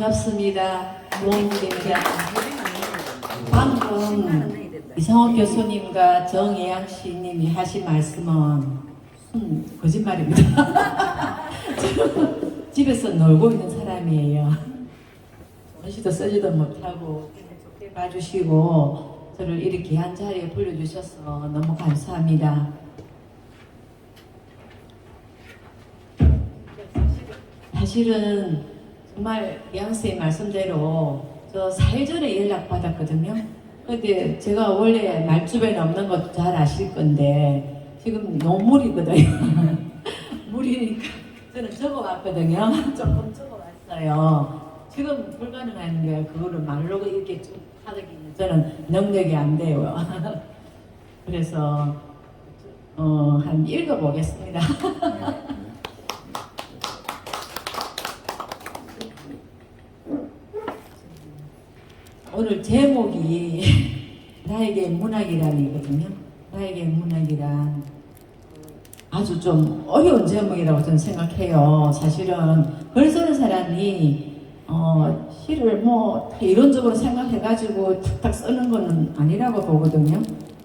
반갑습니다. 노인입니다. 방금 이상옥 교수님과 정예양 씨님이 하신 말씀은 거짓말입니다. 저는 집에서 놀고 있는 사람이에요. 원시도 쓰지도 못하고 좋게 봐주시고 저를 이렇게 귀한 자리에 불러주셔서 너무 감사합니다. 사실은 정말 예양쌤 말씀대로 저 4일 전에 연락 받았거든요. 근데 제가 원래 말주변에 없는 것도 잘 아실 건데 지금 너무 무리거든요. 무리니까 저는 적어왔거든요. 조금 적어왔어요. 지금 불가능한 게 그거를 말로 이렇게 쭉 하기는 저는 능력이 안 돼요. 그래서 한 읽어보겠습니다. 오늘 제목이 나에게 문학이란이거든요. 나에게 문학이란 아주 좀 어려운 제목이라고 저는 생각해요. 사실은 글 쓰는 사람이 시를 뭐 이론적으로 생각해가지고 탁탁 쓰는 거는 아니라고 보거든요.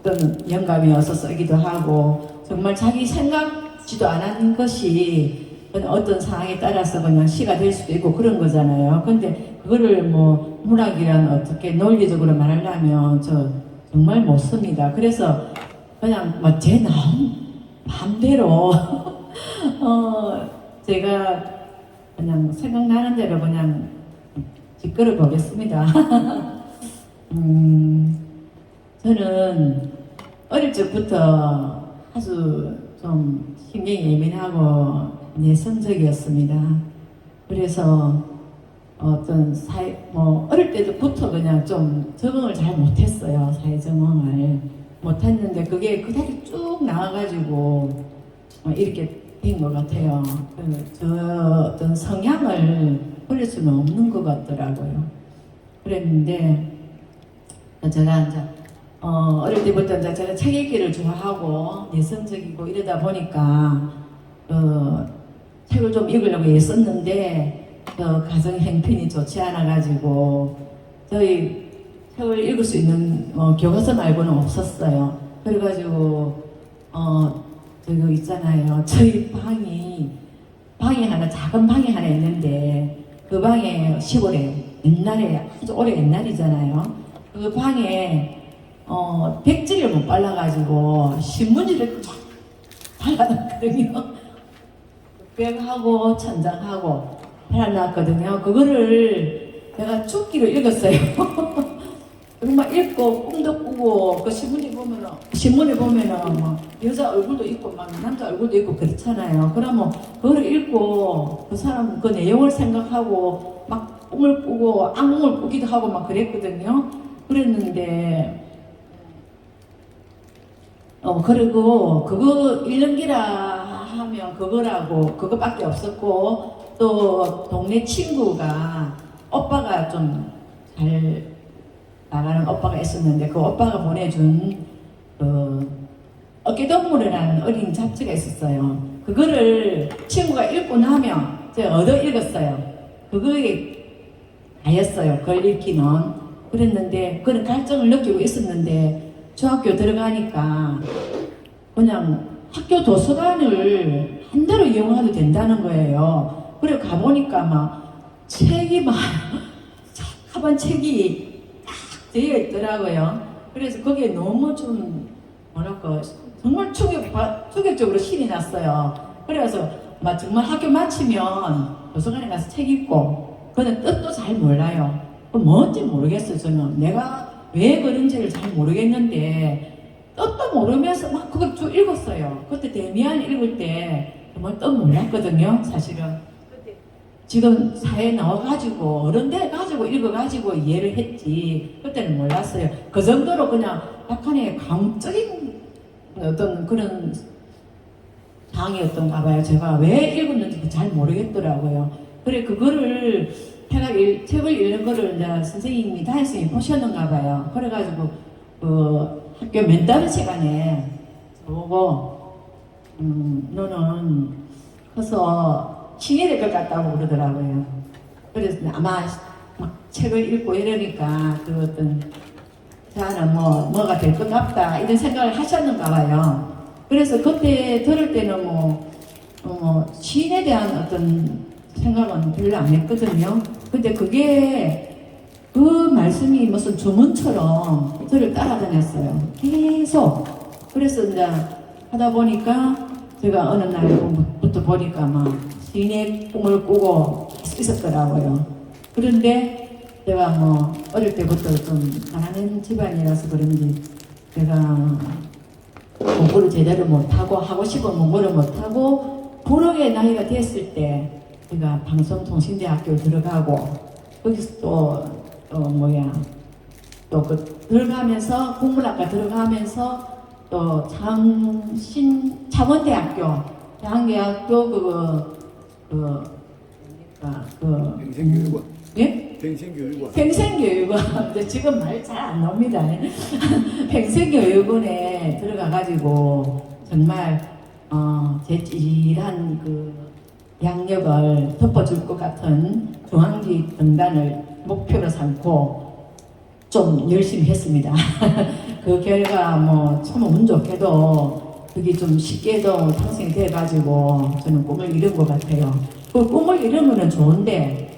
어떤 영감이 와서 쓰기도 하고 정말 자기 생각지도 않은 것이 어떤 상황에 따라서 그냥 시가 될 수도 있고 그런 거잖아요. 근데 그거를 뭐 문학이란 어떻게 논리적으로 말하려면 저 정말 못 씁니다. 그래서 그냥 뭐 제 마음대로 제가 그냥 생각나는 대로 그냥 짓거려 보겠습니다. 저는 어릴 적부터 아주 좀 신경이 예민하고 내성적이었습니다. 그래서 어떤 어릴 때부터 그냥 좀 적응을 잘 못했어요. 사회 적응을 못했는데 그게 그다지 쭉 나와가지고 이렇게 된 것 같아요. 저 어떤 성향을 버릴 수는 없는 것 같더라고요. 그랬는데 제가 이제 어릴 때부터 이제 제가 책 읽기를 좋아하고 내성적이고 이러다 보니까 책을 좀 읽으려고 애썼는데 가정 형편이 좋지 않아 가지고 저희 책을 읽을 수 있는 교과서 말고는 없었어요. 그래가지고 저기 있잖아요. 저희 방이 하나 작은 방이 하나 있는데 그 방에 시골에 옛날에 아주 오래 옛날이잖아요. 그 방에 백지를 못 발라가지고 신문지를 막 발라놨거든요. 벽하고 천장하고 발라놨거든요. 그거를 제가 죽기로 읽었어요. 정말 읽고 꿈도 꾸고 그 신문에 보면은 막 여자 얼굴도 있고 막 남자 얼굴도 있고 그렇잖아요. 그러면 그걸 읽고 그 사람 그 내용을 생각하고 막 꿈을 꾸고 악몽을 꾸기도 하고 막 그랬거든요. 그랬는데 그리고 그거 읽는 기라 하면 그거밖에 없었고 또 동네 친구가 오빠가 좀 잘 나가는 오빠가 있었는데 그 오빠가 보내준 어깨동무라는 어린 잡지가 있었어요. 그거를 친구가 읽고 나면 제가 얻어 읽었어요. 그거에 다였어요. 그걸 읽기는. 그랬는데 그런 갈증을 느끼고 있었는데 중학교 들어가니까 그냥 학교 도서관을 한 달로 이용해도 된다는 거예요. 그래 가보니까 막 책이 막 착한 책이 되어 있더라고요. 그래서 거기에 너무 좀 뭐랄까 정말 충격적으로 신이 났어요. 그래서 막 정말 학교 마치면 도서관에 가서 책 읽고 그는 뜻도 잘 몰라요. 뭔지 모르겠어요. 저는 내가 왜 그런지를 잘 모르겠는데 뜻도 모르면서 막 그걸 쭉 읽었어요. 그때 데미안 읽을 때 정말 뜻 몰랐거든요. 사실은 지금 사회에 나와가지고 어른 돼가지고 읽어가지고 이해를 했지 그때는 몰랐어요. 그 정도로 그냥 약간의 감적인 어떤 그런 상황이었던가 봐요. 제가 왜 읽었는지 잘 모르겠더라고요. 그래 그거를 책을 읽는 거를 이제 선생님이 담임선생님이 보셨는가 봐요. 그래가지고 그 학교 면담 시간에 저보고 너는 커서 신이 될 것 같다고 그러더라고요. 그래서 아마 막 책을 읽고 이러니까 그 어떤 자는 뭐가 될 것 같다 이런 생각을 하셨는가 봐요. 그래서 그때 들을 때는 시인에 대한 어떤 생각은 별로 안 했거든요. 근데 그게 그 말씀이 무슨 주문처럼 저를 따라다녔어요. 계속. 그래서 이제 하다 보니까 제가 어느 날부터 보니까 막 시인의 꿈을 꾸고 있었더라고요. 그런데 제가 어릴 때부터 좀 가난한 집안이라서 그런지 제가 공부를 제대로 못하고 하고 싶은 공부를 못하고 불혹의 나이가 됐을 때 제가 방송통신대학교 들어가고 거기서 들어가면서 국문학과 들어가면서 또 창원대학교 평생교육원. 예? 평생교육원. 평생교육원. 근데 지금 말 잘 안 나옵니다. 평생교육원에 들어가가지고 정말 제 찌질한 그 양력을 덮어줄 것 같은 중앙기 등단을 목표로 삼고 좀 열심히 했습니다. 그 결과 참 운 좋게도 그게 좀 쉽게도 당선이 돼가지고 저는 꿈을 이룬 것 같아요. 그 꿈을 이루면 좋은데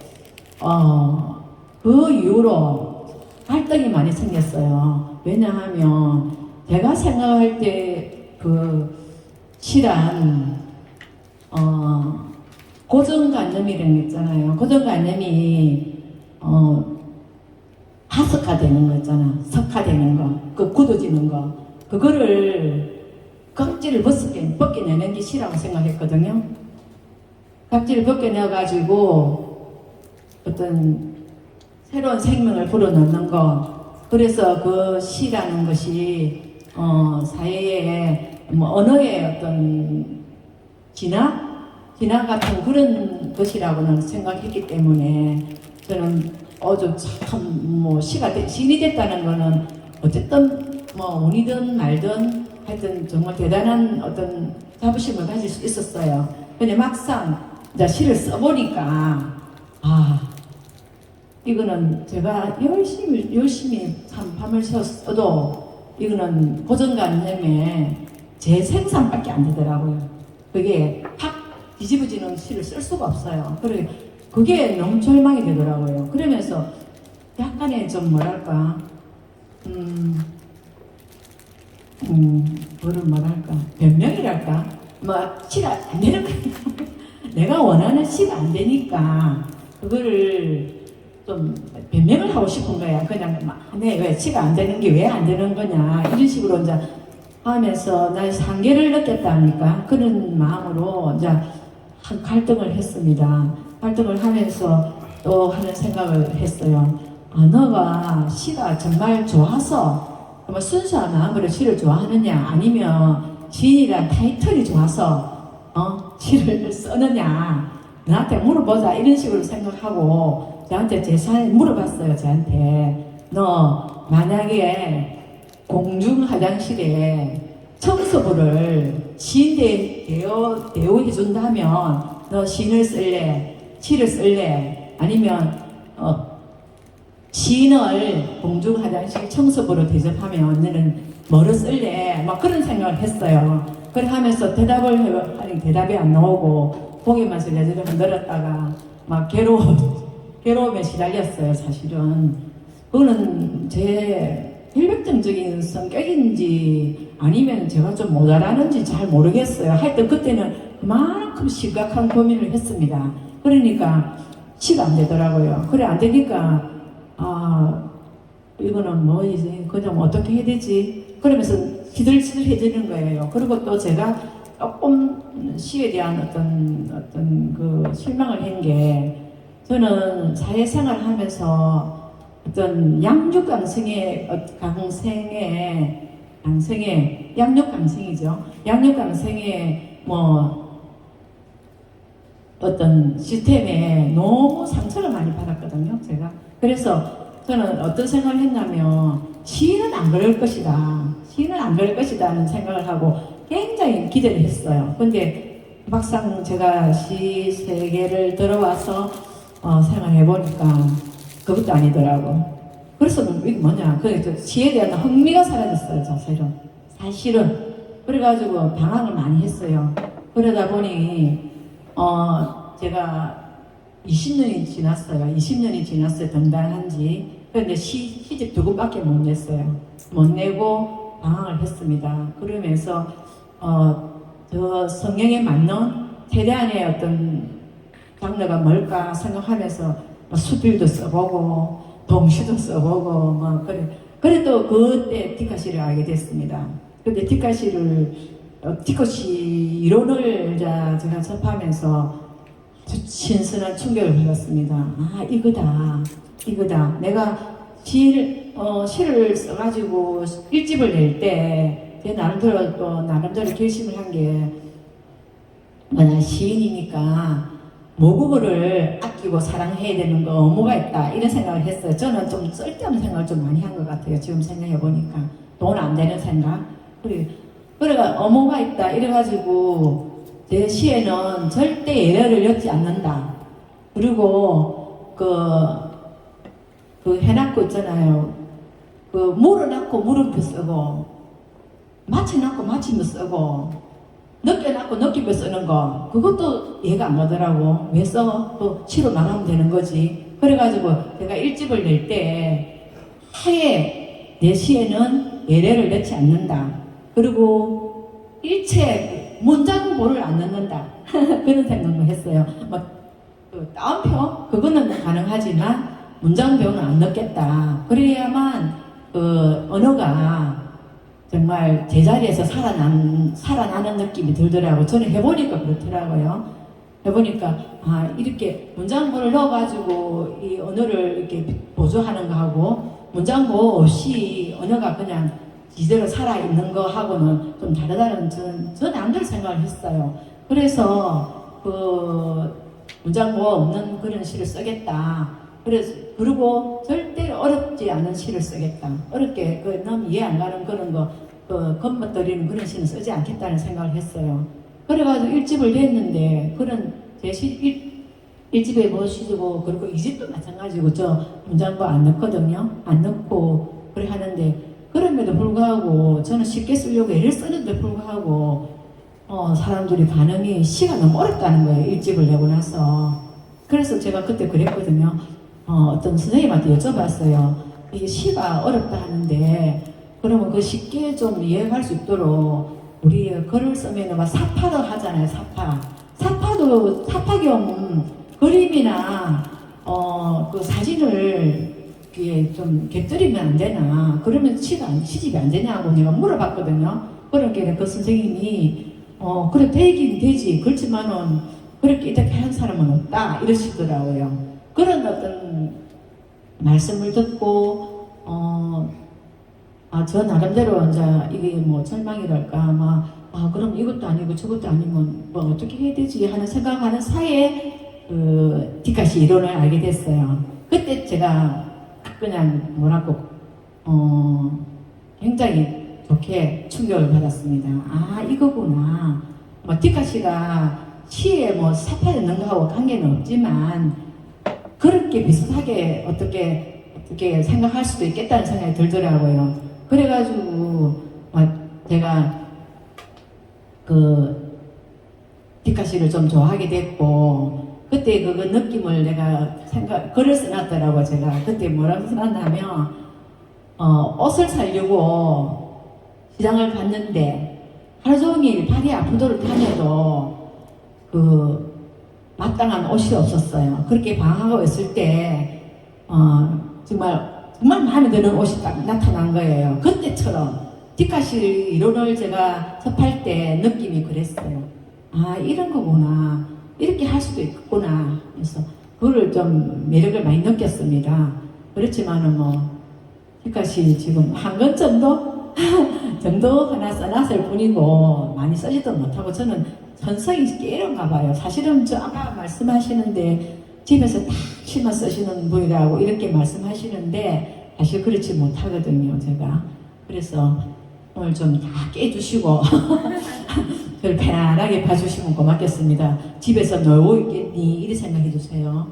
그 이후로 갈등이 많이 생겼어요. 왜냐하면 제가 생각할 때 그 시란 고정관념이라는 게 있잖아요. 고정관념이 하석화되는 거 있잖아. 석화되는 거, 그 굳어지는 거, 그거를 각질을 벗겨내는 게 시라고 생각했거든요. 각질을 벗겨내가지고 어떤 새로운 생명을 불어넣는 거. 그래서 그 시라는 것이 사회에 언어의 어떤 진화 같은 그런 것이라고는 생각했기 때문에 저는 참 시인이 됐다는 거는 어쨌든 운이든 말든 하여튼 정말 대단한 어떤 자부심을 가질 수 있었어요. 근데 막상 이제 시를 써보니까 이거는 제가 열심히 참 밤을 새워도 이거는 고정관념에 제 생산밖에 안 되더라고요. 그게 확 뒤집어지는 시를 쓸 수가 없어요. 그게 너무 절망이 되더라고요. 그러면서 약간의 좀 뭐랄까 변명이랄까 시가 안 되는 거예요. 내가 원하는 시가 안 되니까 그거를 좀 변명을 하고 싶은 거야. 그냥 왜 시가 안 되는 게 왜 안 되는 거냐 이런 식으로 이제 하면서 난 한계를 느꼈다니까 그런 마음으로 이제 갈등을 했습니다. 갈등을 하면서 또 하는 생각을 했어요. 너가 시가 정말 좋아서 정말 순수한 마음으로 시를 좋아하느냐 아니면 시인이란 타이틀이 좋아서 시를 쓰느냐 나한테 물어보자 이런 식으로 생각하고 저한테 제 사연을 물어봤어요. 저한테 너 만약에 공중 화장실에 청소부를 시인 대우해준다면 너 시를 쓸래? 시를 쓸래? 아니면 시인을 공중 화장실 청소부로 대접하면 너는 뭐를 쓸래? 막 그런 생각을 했어요. 그래 하면서 하니 대답이 안 나오고 고개만 슬려슬려 흔들었다가 막 괴로움에 시달렸어요. 사실은 그거는 제 혈액증적인 성격인지 아니면 제가 좀 모자라는지 잘 모르겠어요. 하여튼 그때는 그만큼 심각한 고민을 했습니다. 그러니까 시가 안 되더라고요. 그래 안 되니까 이거는 뭐이지 그냥 어떻게 해야 되지 그러면서 시들시들해지는 거예요. 그리고 또 제가 조금 시에 대한 어떤 그 실망을 한 게 저는 사회생활 하면서 어떤 양육강생의 양육강생이죠. 양육강생의 어떤 시스템에 너무 상처를 많이 받았거든요. 제가 그래서 저는 어떤 생각을 했냐면 시인은 안 그럴 것이다. 시인은 안 그럴 것이다는 생각을 하고 굉장히 기대를 했어요. 근데 막상 제가 시 세계를 들어와서 생각해 보니까 그것도 아니더라고. 그래서 이게 뭐냐, 그 시에 대한 흥미가 사라졌어요, 사실은. 그래가지고 방황을 많이 했어요. 그러다 보니 제가 20년이 지났어요. 20년이 지났어요. 등단한 지. 그런데 시집 2권밖에 못 냈어요. 못 내고 방황을 했습니다. 그러면서 저 성경에 맞는 최대한의 어떤 장르가 뭘까 생각하면서 수필도 써보고 동시도 써보고 뭐 그래 또 그때 디카시를 알게 됐습니다. 근데 디카시 이론을 제가 접하면서 아주 신선한 충격을 받았습니다. 아 이거다. 내가 시를 써가지고 일집을 낼 때 제 나름대로 결심을 한 게 뭐냐, 시인이니까 모국어를 아끼고 사랑해야 되는 거 의무가 있다 이런 생각을 했어요. 저는 좀 쓸데없는 생각을 좀 많이 한 것 같아요. 지금 생각해 보니까 돈 안 되는 생각. 그래가 의무가 있다 이래가지고 제 시에는 절대 예례를 넣지 않는다. 그리고 그 해놨고 있잖아요. 그 물어놨고 물음표 쓰고 마치놨고 마침표 쓰고 느껴놨고 느낌표 쓰는 거 그것도 이해가 안 가더라고. 왜 써? 또 시로 나가면 되는 거지. 그래가지고 제가 일집을 낼 때 아예 내 시에는 예례를 넣지 않는다. 그리고 일체 문장보를 안 넣는다. 그런 생각도 했어요. 그 따옴표 그거는 가능하지만 문장표는 안 넣겠다. 그래야만 그 언어가 정말 제자리에서 살아나는 느낌이 들더라고요. 저는 해보니까 그렇더라고요. 해보니까 이렇게 문장보를 넣어가지고 이 언어를 이렇게 보조하는 거하고 문장보 없이 언어가 그냥 이대로 살아있는 거하고는 좀 다르다는 저는 남들 생각을 했어요. 그래서 그 문장보 없는 그런 시를 쓰겠다. 그리고 절대로 어렵지 않은 시를 쓰겠다. 어렵게 너무 이해 안 가는 그런 거 건너뜨리는 그런 시는 쓰지 않겠다는 생각을 했어요. 그래가지고 일집을 냈는데 그런 제 일집에 보시고 그리고 이집도 마찬가지고 저 문장보 안 넣거든요. 안 넣고 그래 하는데 그럼에도 불구하고 저는 쉽게 쓰려고 애를 쓰는데 불구하고 사람들이 반응이 시가 너무 어렵다는 거예요. 일집을 내고 나서. 그래서 제가 그때 그랬거든요. 어떤 선생님한테 여쭤봤어요. 이게 시가 어렵다 하는데 그러면 그 쉽게 좀 이해할 수 있도록 우리 글을 쓰면 막 사파로 하잖아요. 사파경 그림이나 그 사진을 이게 좀 곁들이면 안 되나? 그러면 시집이 안 되냐고 내가 물어봤거든요. 그러니까 그 선생님이 그래 되긴 되지. 그렇지만은 그렇게 이렇게 한 사람은 없다 이러시더라고요. 그런 어떤 말씀을 듣고 저 나름대로 이제 이게 뭐 절망이랄까 그럼 이것도 아니고 저것도 아니면 뭐 어떻게 해야 되지 하는 생각하는 사이에 그 디카시 이론을 알게 됐어요. 그때 제가 그냥 굉장히 좋게 충격을 받았습니다. 이거구나. 디카시가 시에 뭐 사파에 넣는 거하고 관계는 없지만 그렇게 비슷하게 어떻게 생각할 수도 있겠다는 생각이 들더라고요. 그래가지고 제가 그 디카시를 좀 좋아하게 됐고 그때 그 느낌을 내가 글을 써놨더라고. 제가 그때 뭐라고 써놨냐면 옷을 사려고 시장을 갔는데 하루 종일 발이 아프도록 다녀도 그 마땅한 옷이 없었어요. 그렇게 방황하고 있을 때 정말 마음에 드는 옷이 딱 나타난 거예요. 그때처럼 디카시 이론을 제가 접할 때 느낌이 그랬어요. 이런 거구나. 이렇게 할 수도 있구나. 그래서 그거를 좀 매력을 많이 느꼈습니다. 그렇지만은 디카시 지금 한 권 정도 하나 써놨을 뿐이고 많이 쓰지도 못하고 저는 전성이 깨런가 봐요. 사실은 저 아까 말씀하시는데 집에서 다 시만 쓰시는 분이라고 이렇게 말씀하시는데 사실 그렇지 못하거든요. 제가. 그래서 오늘 좀 다 깨주시고 저를 편안하게 봐주시면 고맙겠습니다. 집에서 놀고 있겠니? 이렇게 생각해 주세요.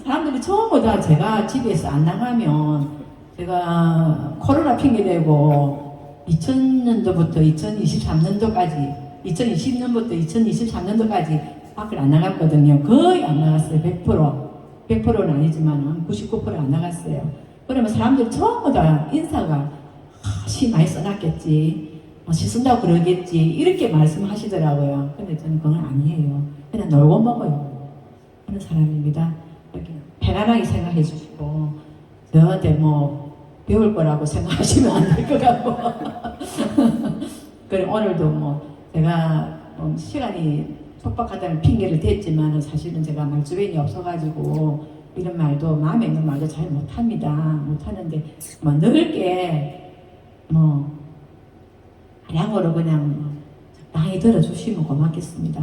사람들이 전부 다 제가 집에서 안 나가면 제가 코로나 핑계대고 2000년도부터 2023년도까지 2020년부터 2023년도까지 밖을 안 나갔거든요. 거의 안 나갔어요. 100%는 아니지만 99%안 나갔어요. 그러면 사람들이 전부 다 인사가 시 많이 써놨겠지, 시 쓴다고 그러겠지 이렇게 말씀하시더라고요. 근데 저는 그건 아니에요. 그냥 놀고 먹어요. 그런 사람입니다. 이렇게 편안하게 생각해 주시고 저한테 뭐 배울 거라고 생각하시면 안 될 것 같고 그래 오늘도 뭐 제가 시간이 촉박하다는 핑계를 댔지만 사실은 제가 말주변이 없어가지고 이런 말도 마음에 있는 말도 잘 못합니다. 못하는데 뭐 넓게 뭐 양으로 그냥 적당히 들어주시면 고맙겠습니다.